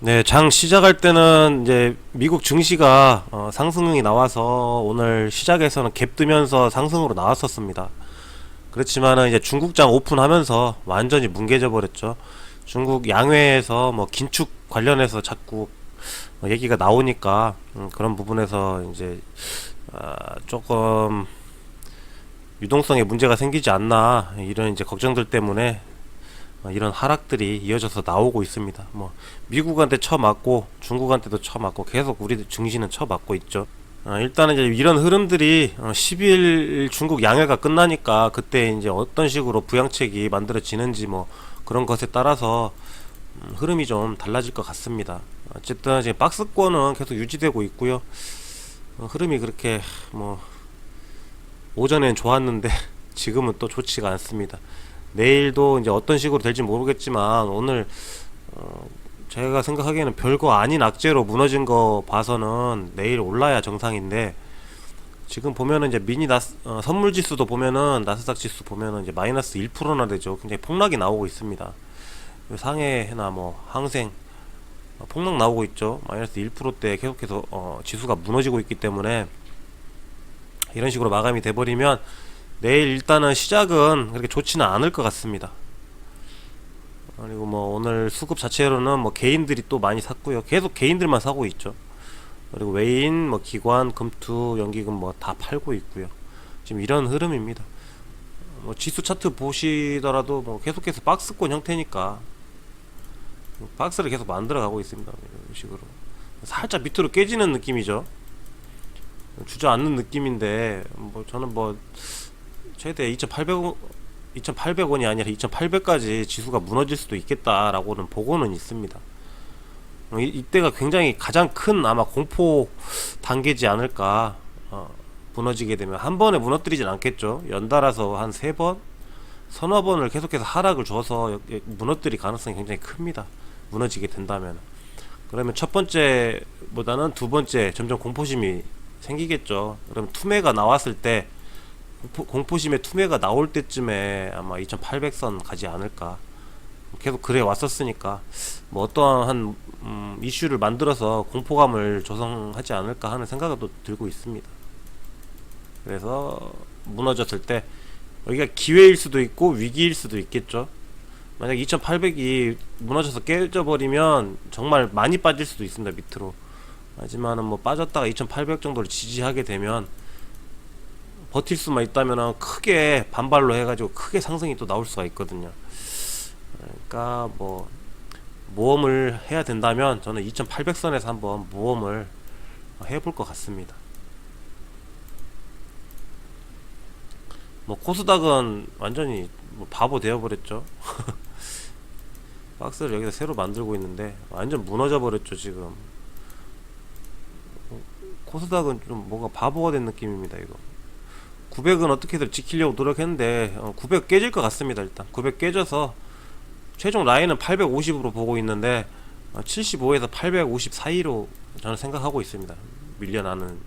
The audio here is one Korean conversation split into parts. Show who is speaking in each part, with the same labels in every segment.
Speaker 1: 네, 장 시작할 때는 이제 미국 증시가 상승이 나와서 오늘 시작에서는 갭 뜨면서 상승으로 나왔었습니다. 그렇지만은 이제 중국장 오픈하면서 완전히 뭉개져 버렸죠. 중국 양회에서 뭐 긴축 관련해서 자꾸 얘기가 나오니까 그런 부분에서 이제 조금 유동성에 문제가 생기지 않나 이런 이제 걱정들 때문에 이런 하락들이 이어져서 나오고 있습니다. 뭐 미국한테 쳐맞고 중국한테도 쳐맞고 계속 우리 증시는 쳐맞고 있죠. 일단은 이제 이런 흐름들이 10일 중국 양회가 끝나니까 그때 이제 어떤 식으로 부양책이 만들어지는지 뭐 그런 것에 따라서 흐름이 좀 달라질 것 같습니다. 어쨌든 지금 박스권은 계속 유지되고 있고요. 흐름이 그렇게 뭐 오전엔 좋았는데 지금은 또 좋지가 않습니다. 내일도 이제 어떤 식으로 될지 모르겠지만 오늘 제가 생각하기에는 별거 아닌 악재로 무너진 거 봐서는 내일 올라야 정상인데 지금 보면은 이제 선물 지수도 보면은 나스닥 지수 보면은 이제 마이너스 1%나 되죠. 굉장히 폭락이 나오고 있습니다. 상해나 뭐 항생 폭락 나오고 있죠. 마이너스 1%대 계속해서 지수가 무너지고 있기 때문에 이런 식으로 마감이 돼버리면 내일 일단은 시작은 그렇게 좋지는 않을 것 같습니다. 그리고 뭐 오늘 수급 자체로는 뭐 개인들이 또 많이 샀고요. 계속 개인들만 사고 있죠. 그리고 외인, 뭐 기관, 금투, 연기금 뭐 다 팔고 있고요. 지금 이런 흐름입니다. 뭐 지수 차트 보시더라도 뭐 계속해서 박스권 형태니까 박스를 계속 만들어 가고 있습니다. 이런 식으로 살짝 밑으로 깨지는 느낌이죠. 주저앉는 느낌인데 뭐 저는 뭐 최대 2,800원이 아니라 2,800까지 지수가 무너질 수도 있겠다라고는 보고는 있습니다. 이때가 굉장히 가장 큰 아마 공포 단계지 않을까. 무너지게 되면 한 번에 무너뜨리진 않겠죠. 연달아서 한 세 번, 서너 번을 계속해서 하락을 줘서 무너뜨릴 가능성이 굉장히 큽니다. 무너지게 된다면. 그러면 첫 번째보다는 두 번째 점점 공포심이 생기겠죠. 그러면 투매가 나왔을 때 공포심에 투매가 나올 때쯤에 아마 2800선 가지 않을까. 계속 그래 왔었으니까 뭐 어떠한 이슈를 만들어서 공포감을 조성하지 않을까 하는 생각은 또 들고 있습니다. 그래서 무너졌을 때 여기가 기회일 수도 있고 위기일 수도 있겠죠. 만약 2800이 무너져서 깨져버리면 정말 많이 빠질 수도 있습니다. 밑으로. 하지만은 뭐 빠졌다가 2800 정도를 지지하게 되면 버틸 수만 있다면 크게 반발로 해가지고 크게 상승이 또 나올 수가 있거든요. 그러니까 뭐 모험을 해야 된다면 저는 2800선에서 한번 모험을 해볼 것 같습니다. 뭐 코스닥은 완전히 뭐 바보 되어버렸죠. 박스를 여기서 새로 만들고 있는데 완전 무너져 버렸죠 지금. 코스닥은 좀 뭔가 바보가 된 느낌입니다. 이거 900은 어떻게든 지키려고 노력했는데 900 깨질 것 같습니다. 일단 900 깨져서 최종 라인은 850으로 보고 있는데 75에서 850 사이로 저는 생각하고 있습니다. 밀려나는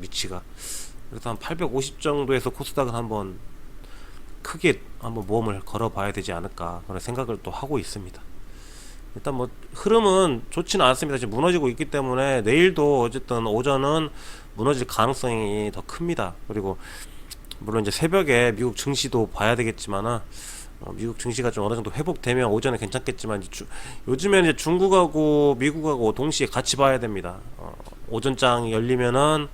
Speaker 1: 위치가. 그래서 한 850 정도에서 코스닥은 한번 크게 한번 모험을 걸어봐야 되지 않을까 그런 생각을 또 하고 있습니다. 일단 뭐 흐름은 좋지는 않습니다. 지금 무너지고 있기 때문에 내일도 어쨌든 오전은 무너질 가능성이 더 큽니다. 그리고 물론 이제 새벽에 미국 증시도 봐야 되겠지만은 미국 증시가 좀 어느 정도 회복되면 오전에 괜찮겠지만 이제 요즘에는 이제 중국하고 미국하고 동시에 같이 봐야 됩니다. 오전장 열리면은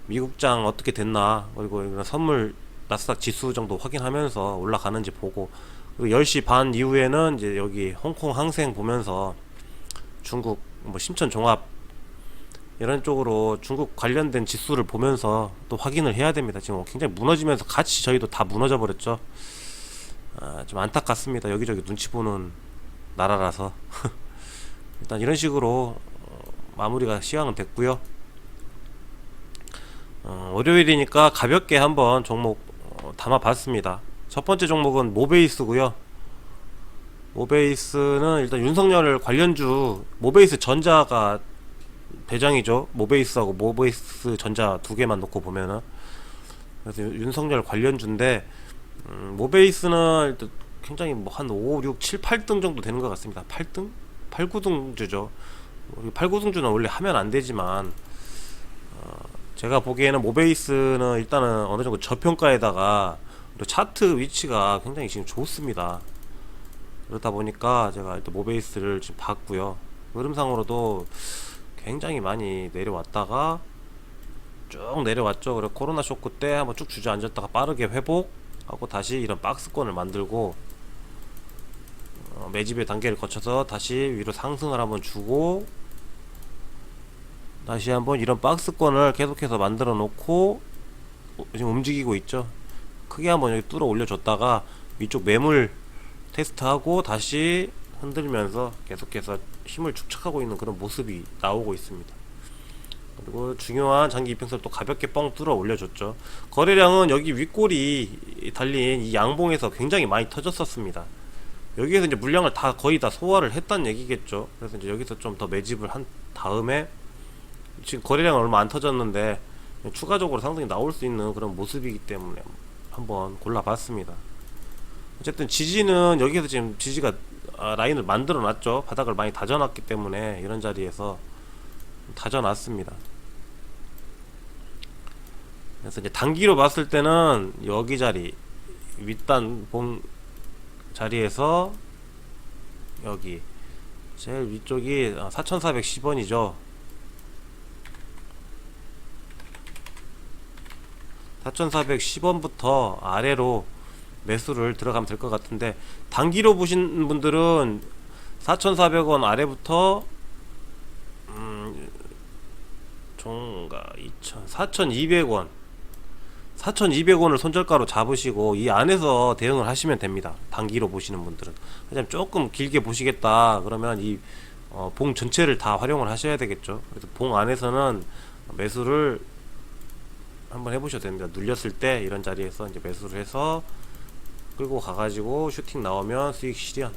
Speaker 1: 미국장 어떻게 됐나 그리고 이런 선물 나스닥 지수 정도 확인하면서 올라가는지 보고 그리고 10시 반 이후에는 이제 여기 홍콩 항생 보면서 중국 뭐 심천 종합 이런 쪽으로 중국 관련된 지수를 보면서 또 확인을 해야 됩니다. 지금 굉장히 무너지면서 같이 저희도 다 무너져 버렸죠. 좀 안타깝습니다. 여기저기 눈치 보는 나라라서 일단 이런 식으로 마무리가 시황은 됐고요. 월요일이니까 가볍게 한번 종목 담아봤습니다. 첫 번째 종목은 모베이스고요. 모베이스는 일단 윤석열 관련주 모베이스 전자가 대장이죠. 모베이스하고 모베이스 전자 두 개만 놓고 보면은 그래서 윤석열 관련주인데 모베이스는 일단 굉장히 뭐 한 5, 6, 7, 8등 정도 되는 것 같습니다. 8등? 8, 9등 주죠. 우리 팔구승주는 원래 하면 안 되지만 제가 보기에는 모베이스는 일단은 어느 정도 저평가에다가 그리고 차트 위치가 굉장히 지금 좋습니다. 그렇다 보니까 제가 일단 모베이스를 지금 봤고요. 흐름상으로도 굉장히 많이 내려왔다가 쭉 내려왔죠. 그리고 코로나 쇼크 때 한번 쭉 주저앉았다가 빠르게 회복하고 다시 이런 박스권을 만들고 매집의 단계를 거쳐서 다시 위로 상승을 한번 주고 다시 한번 이런 박스권을 계속해서 만들어 놓고 지금 움직이고 있죠. 크게 한번 여기 뚫어 올려줬다가 위쪽 매물 테스트하고 다시 흔들면서 계속해서 힘을 축적하고 있는 그런 모습이 나오고 있습니다. 그리고 중요한 장기 이평선을 또 가볍게 뻥 뚫어 올려줬죠. 거래량은 여기 윗골이 달린 이 양봉에서 굉장히 많이 터졌었습니다. 여기에서 이제 물량을 다 거의 다 소화를 했다는 얘기겠죠. 그래서 이제 여기서 좀 더 매집을 한 다음에 지금 거래량은 얼마 안 터졌는데 추가적으로 상승이 나올 수 있는 그런 모습이기 때문에 한번 골라봤습니다. 어쨌든 지지는 여기에서 지금 지지가 라인을 만들어 놨죠. 바닥을 많이 다져놨기 때문에 이런 자리에서 다져놨습니다. 그래서 이제 단기로 봤을 때는 여기 자리 윗단 봉 자리에서 여기 제일 위쪽이 4410원이죠 4410원부터 아래로 매수를 들어가면 될 것 같은데, 단기로 보신 분들은 4400원 아래부터 종가 4200원 4200원을 손절가로 잡으시고 이 안에서 대응을 하시면 됩니다. 단기로 보시는 분들은. 하지만 조금 길게 보시겠다 그러면 이 봉 전체를 다 활용을 하셔야 되겠죠. 그래서 봉 안에서는 매수를 한번 해보셔도 됩니다. 눌렸을 때 이런 자리에서 이제 매수를 해서 끌고 가가지고 슈팅 나오면 수익 실현.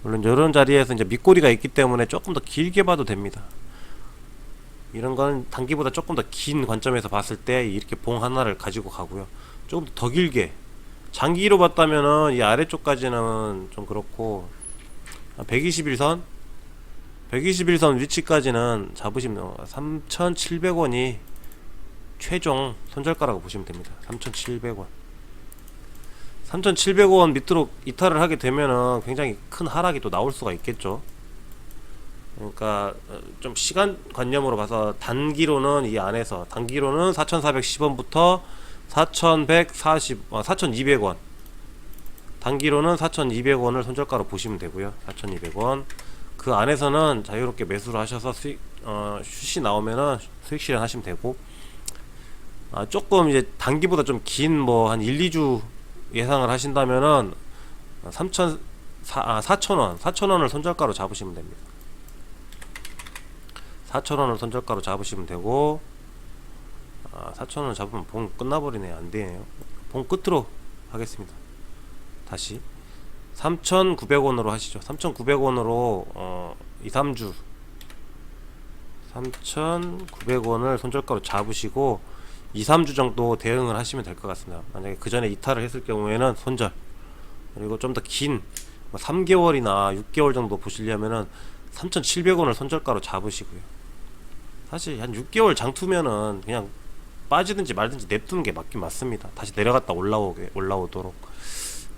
Speaker 1: 물론 이런 자리에서 이제 밑꼬리가 있기 때문에 조금 더 길게 봐도 됩니다. 이런 건 단기보다 조금 더 긴 관점에서 봤을 때 이렇게 봉 하나를 가지고 가고요. 조금 더 길게 장기로 봤다면은 이 아래쪽까지는 좀 그렇고 121선 위치까지는 잡으시면 3,700원이 최종 손절가라고 보시면 됩니다. 3,700원 3,700원 밑으로 이탈을 하게 되면은 굉장히 큰 하락이 또 나올 수가 있겠죠. 그러니까 좀 시간관념으로 봐서 단기로는 이 안에서 단기로는 4,410원부터 4,200원 단기로는 4,200원을 손절가로 보시면 되고요. 4,200원 그 안에서는 자유롭게 매수를 하셔서 슛이 나오면은 수익 실현하시면 되고, 조금 이제 단기보다 좀 긴 뭐 한 1, 2주 예상을 하신다면은 4,000원을 손절가로 잡으시면 됩니다. 4,000원을 손절가로 잡으시면 되고, 4,000원 잡으면 봉 끝나버리네. 안되네요. 봉 끝으로 하겠습니다. 다시 3,900원으로 하시죠. 3,900원으로 2, 3주 3,900원을 손절가로 잡으시고 2, 3주 정도 대응을 하시면 될 것 같습니다. 만약에 그 전에 이탈을 했을 경우에는 손절, 그리고 좀 더 긴 3개월이나 6개월 정도 보시려면은 3,700원을 손절가로 잡으시고요. 사실 한 6개월 장투면은 그냥 빠지든지 말든지 냅두는 게 맞긴 맞습니다. 다시 내려갔다 올라오도록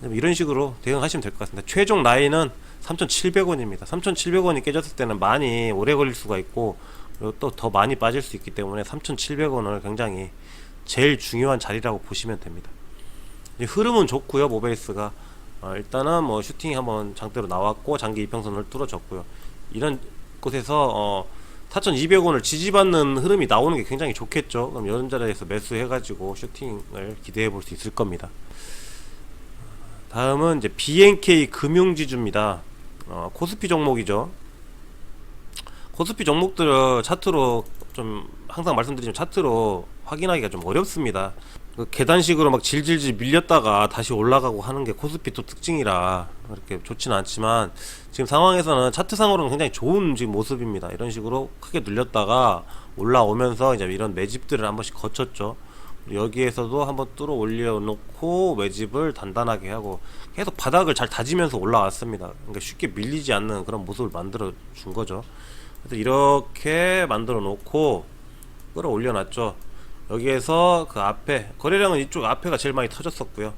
Speaker 1: 이런 식으로 대응하시면 될 것 같습니다. 최종 라인은 3,700원입니다. 3,700원이 깨졌을 때는 많이 오래 걸릴 수가 있고, 그리고 또 더 많이 빠질 수 있기 때문에 3,700원을 굉장히 제일 중요한 자리라고 보시면 됩니다. 흐름은 좋고요. 모베이스가 일단은 뭐 슈팅이 한번 장대로 나왔고 장기 이평선을 뚫어졌고요. 이런 곳에서 4,200원을 지지받는 흐름이 나오는 게 굉장히 좋겠죠. 그럼 이런 자리에서 매수해가지고 슈팅을 기대해 볼 수 있을 겁니다. 다음은 이제 BNK 금융지주입니다. 코스피 종목이죠. 코스피 종목들을 차트로 좀 항상 말씀드리지만 차트로 확인하기가 좀 어렵습니다. 그 계단식으로 막 질질질 밀렸다가 다시 올라가고 하는 게 코스피 또 특징이라 그렇게 좋지는 않지만, 지금 상황에서는 차트상으로는 굉장히 좋은 지금 모습입니다. 이런 식으로 크게 눌렸다가 올라오면서 이제 이런 매집들을 한 번씩 거쳤죠. 여기에서도 한번 뚫어 올려놓고 매집을 단단하게 하고 계속 바닥을 잘 다지면서 올라왔습니다. 그러니까 쉽게 밀리지 않는 그런 모습을 만들어 준 거죠. 그래서 이렇게 만들어 놓고 끌어올려 놨죠. 여기에서 그 앞에 거래량은 이쪽 앞에가 제일 많이 터졌었고요.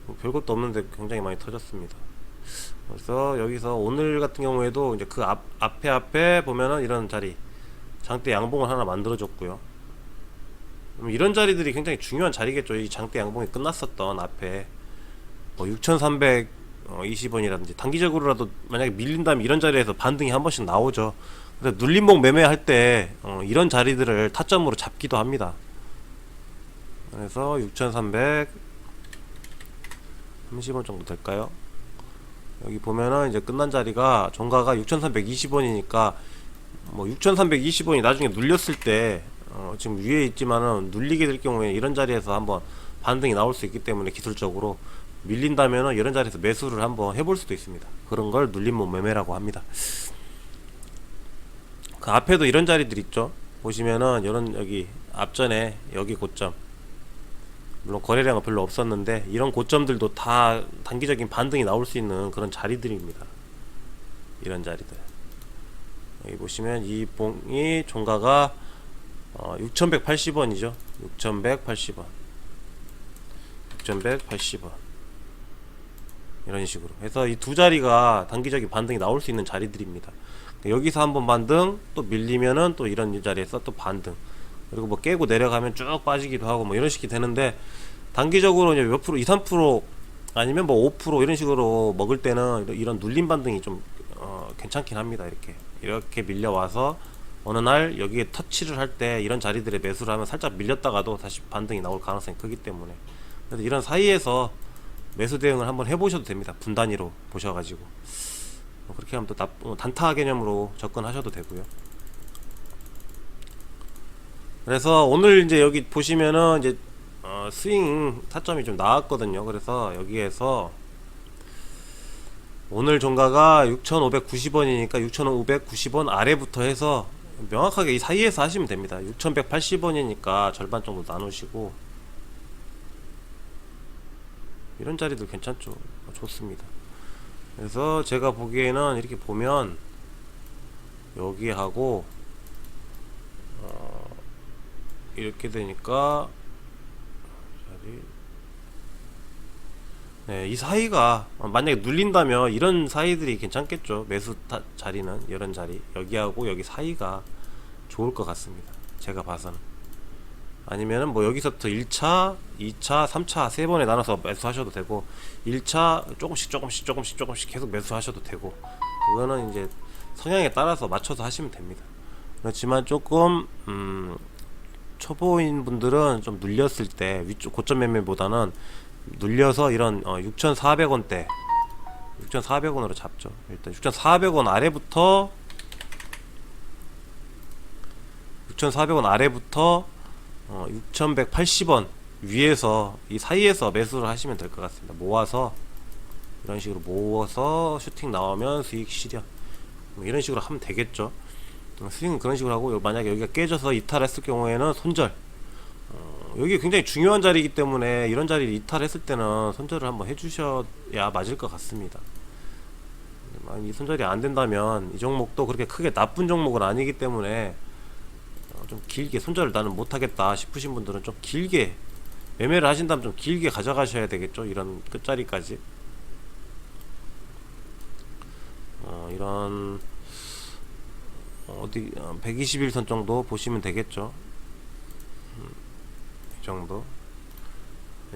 Speaker 1: 뭐 별것도 없는데 굉장히 많이 터졌습니다. 그래서 여기서 오늘 같은 경우에도 이제 그 앞에 보면은 이런 자리 장대 양봉을 하나 만들어줬고요. 이런 자리들이 굉장히 중요한 자리겠죠. 이 장대 양봉이 끝났었던 앞에 뭐 6,320원이라든지 단기적으로라도 만약에 밀린다면 이런 자리에서 반등이 한 번씩 나오죠. 그래서 눌림목 매매할 때 이런 자리들을 타점으로 잡기도 합니다. 그래서 6,330원 정도 될까요? 여기 보면은 이제 끝난 자리가 종가가 6,320원이니까 뭐 6,320원이 나중에 눌렸을 때 지금 위에 있지만은 눌리게 될 경우에 이런 자리에서 한번 반등이 나올 수 있기 때문에 기술적으로 밀린다면은 이런 자리에서 매수를 한번 해볼 수도 있습니다. 그런 걸 눌림목 매매라고 합니다. 그 앞에도 이런 자리들 있죠. 보시면은 이런 여기 앞전에 여기 고점, 물론 거래량은 별로 없었는데 이런 고점들도 다 단기적인 반등이 나올 수 있는 그런 자리들입니다. 이런 자리들 여기 보시면 이 봉이 종가가 6,180원이죠. 6,180원 6,180원 이런 식으로 해서 이 두 자리가 단기적인 반등이 나올 수 있는 자리들입니다. 여기서 한번 반등, 또 밀리면은 또 이런 자리에서 또 반등, 그리고 뭐 깨고 내려가면 쭉 빠지기도 하고 뭐 이런 식이 되는데, 단기적으로 이제 몇 프로, 2, 3% 아니면 뭐 5% 이런 식으로 먹을 때는 이런 눌림 반등이 좀 괜찮긴 합니다. 이렇게 밀려와서 어느 날 여기에 터치를 할 때 이런 자리들에 매수를 하면 살짝 밀렸다가도 다시 반등이 나올 가능성이 크기 때문에, 그래서 이런 사이에서 매수 대응을 한번 해보셔도 됩니다. 분단위로 보셔가지고 그렇게 하면 또 단타 개념으로 접근하셔도 되고요. 그래서 오늘 이제 여기 보시면은 이제 스윙 타점이 좀 나왔거든요. 그래서 여기에서 오늘 종가가 6,590원이니까 6,590원 아래부터 해서 명확하게 이 사이에서 하시면 됩니다. 6,180원이니까 절반 정도 나누시고, 이런 자리도 괜찮죠. 좋습니다. 그래서 제가 보기에는 이렇게 보면 여기 하고 이렇게 되니까 네, 이 사이가 만약에 눌린다면 이런 사이들이 괜찮겠죠. 매수 자리는 이런 자리, 여기하고 여기 사이가 좋을 것 같습니다. 제가 봐서는. 아니면은 뭐 여기서부터 1차, 2차, 3차 세 번에 나눠서 매수하셔도 되고, 1차 조금씩 계속 매수하셔도 되고, 그거는 이제 성향에 따라서 맞춰서 하시면 됩니다. 그렇지만 조금 초보인 분들은 좀 눌렸을 때 위쪽 고점 매매보다는 눌려서 이런 6,400원대 6,400원으로 잡죠. 일단 6,400원 아래부터 6,400원 아래부터 6,180원 위에서 이 사이에서 매수를 하시면 될 것 같습니다. 모아서 이런 식으로 모아서 슈팅 나오면 수익 실현, 뭐 이런 식으로 하면 되겠죠. 스윙은 그런 식으로 하고, 만약에 여기가 깨져서 이탈했을 경우에는 손절, 여기 굉장히 중요한 자리이기 때문에 이런 자리를 이탈했을 때는 손절을 한번 해주셔야 맞을 것 같습니다. 이 손절이 안 된다면 이 종목도 그렇게 크게 나쁜 종목은 아니기 때문에 좀 길게 손절을 나는 못하겠다 싶으신 분들은 좀 길게 매매를 하신다면 좀 길게 가져가셔야 되겠죠. 이런 끝자리까지 이런 어디 121선 정도 보시면 되겠죠. 이 정도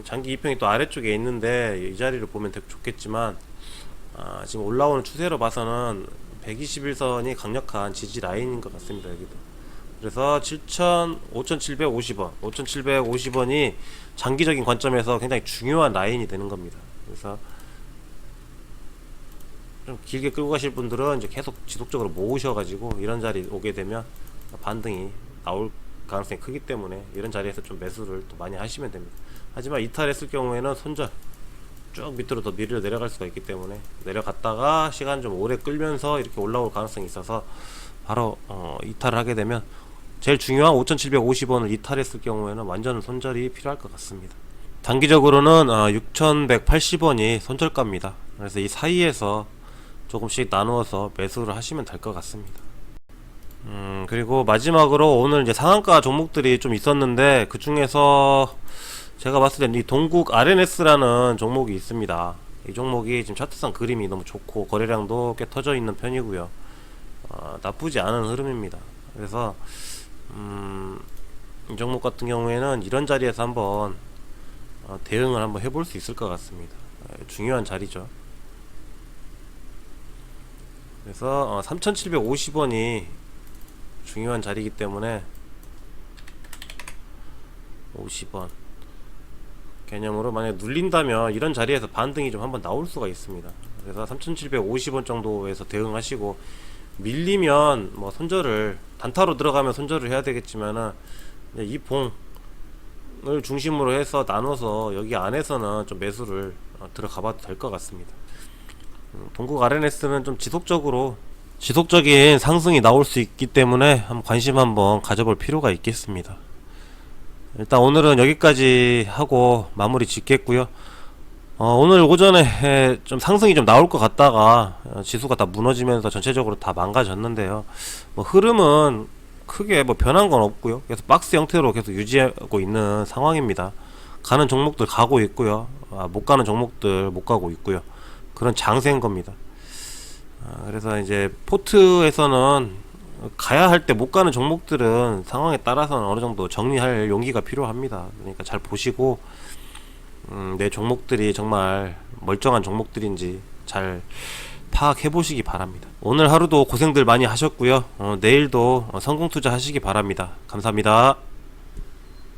Speaker 1: 장기 2평이 또 아래쪽에 있는데 이 자리를 보면 되게 좋겠지만, 지금 올라오는 추세로 봐서는 121선이 강력한 지지 라인인 것 같습니다. 여기도. 그래서 5,750원 5,750원이 장기적인 관점에서 굉장히 중요한 라인이 되는 겁니다. 그래서 좀 길게 끌고 가실 분들은 이제 계속 지속적으로 모으셔가지고 이런 자리 오게 되면 반등이 나올 가능성이 크기 때문에 이런 자리에서 좀 매수를 또 많이 하시면 됩니다. 하지만 이탈했을 경우에는 손절, 쭉 밑으로 더 밀려 내려갈 수가 있기 때문에 내려갔다가 시간 좀 오래 끌면서 이렇게 올라올 가능성이 있어서 바로 이탈을 하게 되면, 제일 중요한 5,750원을 이탈했을 경우에는 완전 손절이 필요할 것 같습니다. 단기적으로는 6,180원이 손절가입니다. 그래서 이 사이에서 조금씩 나누어서 매수를 하시면 될 것 같습니다. 그리고 마지막으로 오늘 이제 상한가 종목들이 좀 있었는데 그 중에서 제가 봤을 땐 이 동국 RNS라는 종목이 있습니다. 이 종목이 지금 차트상 그림이 너무 좋고 거래량도 꽤 터져 있는 편이고요. 나쁘지 않은 흐름입니다. 그래서 이 종목 같은 경우에는 이런 자리에서 한번 대응을 한번 해볼 수 있을 것 같습니다. 중요한 자리죠. 그래서 3750원이 중요한 자리이기 때문에 50원 개념으로 만약에 눌린다면 이런 자리에서 반등이 좀 한번 나올 수가 있습니다. 그래서 3750원 정도에서 대응하시고, 밀리면 뭐 손절을, 단타로 들어가면 손절을 해야 되겠지만은 이 봉을 중심으로 해서 나눠서 여기 안에서는 좀 매수를 들어가 봐도 될 것 같습니다. 동국 RNS는 좀 지속적인 상승이 나올 수 있기 때문에 한번 관심 한번 가져볼 필요가 있겠습니다. 일단 오늘은 여기까지 하고 마무리 짓겠고요. 오늘 오전에 좀 상승이 좀 나올 것 같다가 지수가 다 무너지면서 전체적으로 다 망가졌는데요. 뭐 흐름은 크게 뭐 변한 건 없고요. 계속 박스 형태로 계속 유지하고 있는 상황입니다. 가는 종목들 가고 있고요. 못 가는 종목들 못 가고 있고요. 그런 장세인 겁니다. 그래서 이제 포트에서는 가야 할 때 못 가는 종목들은 상황에 따라서는 어느 정도 정리할 용기가 필요합니다. 그러니까 잘 보시고 내 종목들이 정말 멀쩡한 종목들인지 잘 파악해 보시기 바랍니다. 오늘 하루도 고생들 많이 하셨고요. 내일도 성공 투자 하시기 바랍니다. 감사합니다.